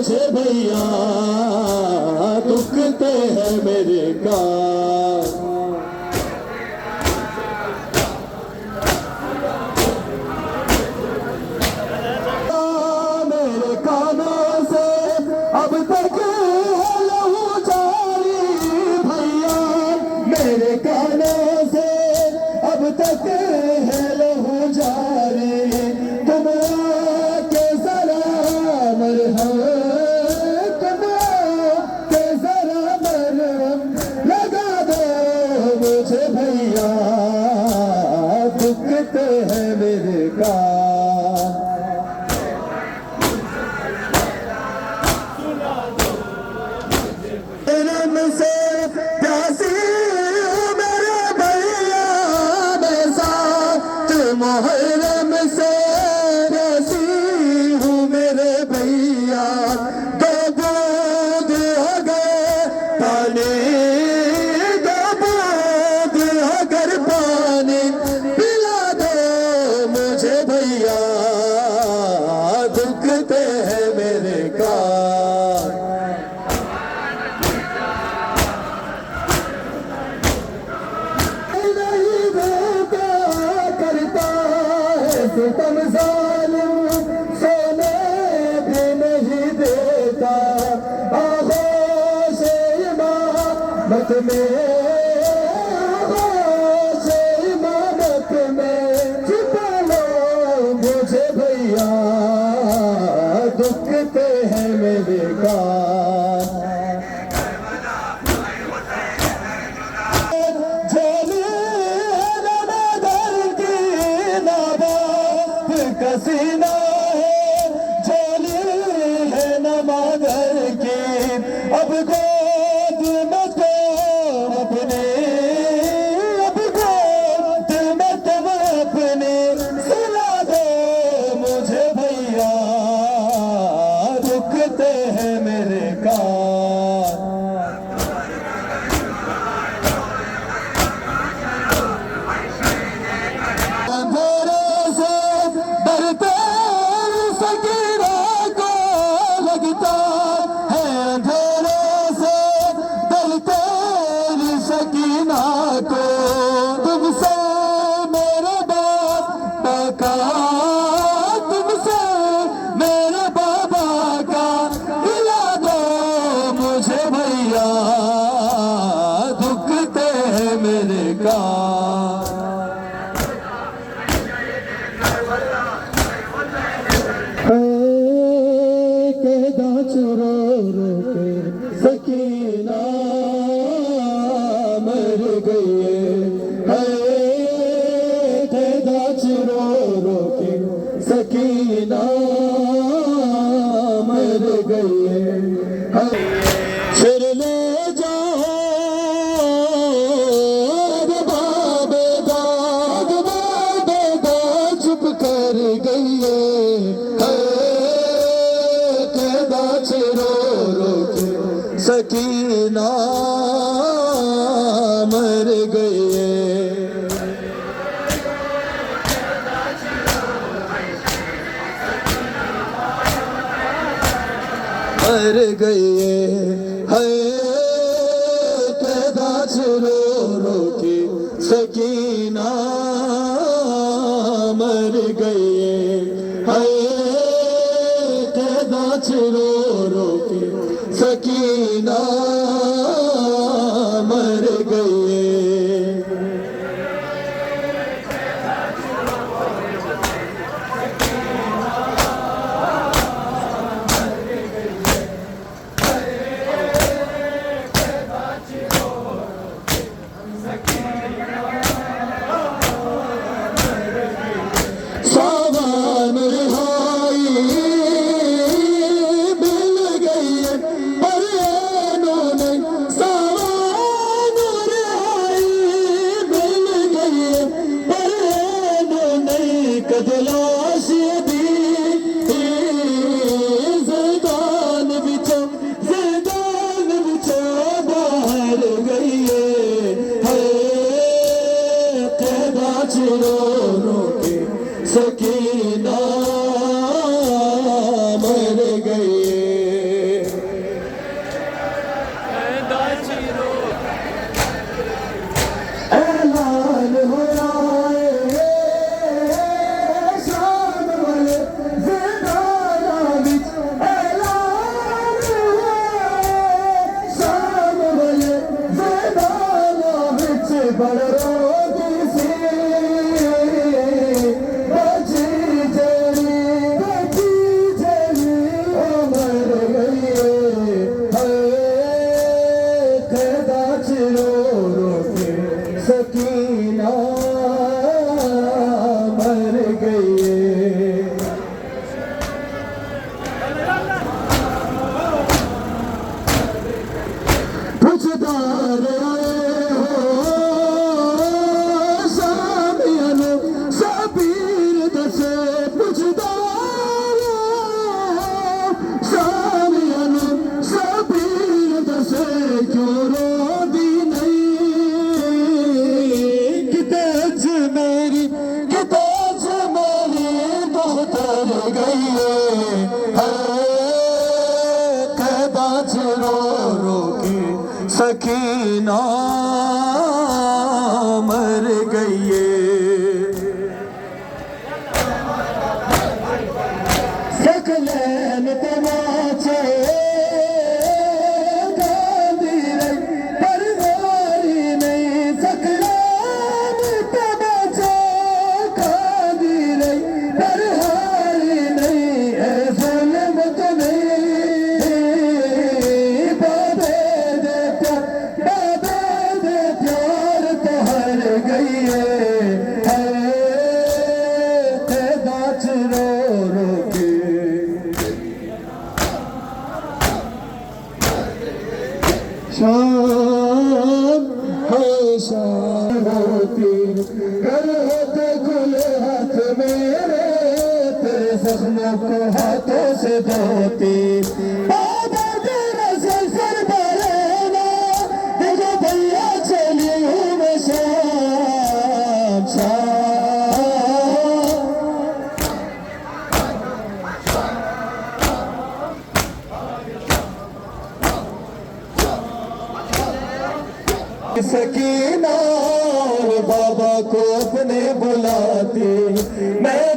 मुझे भैया दुखते हैं मेरे कान। मेरे कानों से अब तक है लहू जारी भैया, मेरे कानों से अब तक है लहू जारी। तुम के जरा मरहम, तुम के जरा मरहम लगा दो मुझे भैया दुखते हैं मेरे कान। से प्यासी मेरे भैया मैं साथ मुहर्रम से प्यासी हूँ मेरे भैया। दो बूंद अगर पानी, दो बूंद अगर पानी पिला दो मुझे भैया दुखते हैं मेरे कान। तुम जालिम सोने भी नहीं देता, आगोश इमामत में, आगोश इमामत में छिपा लो मुझे भैया दुखते हैं मेरे कान। कसीना है झोली है नमागर की, अब गोद में तो अपने, अब गोद में तुम अपने सुला दो मुझे भैया दुखते हैं मेरे कान। सकीना को लगता है अंधेरे से डरते सकीना को, तुमसे मेरे बाबा का, तुमसे मेरे बाबा का हिला दो मुझे भैया दुखते हैं मेरे कान। रो रो के सकीना मर गई है, दाच रो रो के सकीना मर गई है। फिर ले जाओ बाबे दाग, बाबे दाग चुप कर गई है, रो रो के सकीना मर गई है। मर गई है दाच रो रो के सकीना मर गई है, दाच रो रो के सकीना मर गई। सावन रिहाई मिल गई पर पुछदार आए हो सामियानो सबीर दसे पुछदार सामियानो सबीर दसे क्यों रोंदी नहीं किते च मेरी दुख्तर गई कैदाच रो रो के सकीना मर गई सकलैन तमाचे गांधी रही परवारी नहीं सकलैन तमाचे गांधी रही परवारी नहीं है जुल्म तो नहीं बाबे दे प्यार तो हर गई है कैदाच रो रो के शाम है शाम होती कर होते खुले हाथ मेरे तेरे जख्मों को हाथों से धोती बाबा तेरा सर बरेना देखो भैया चली हूँ मैं शाम शाम सकीना और बाबा को अपने बुलाती मैं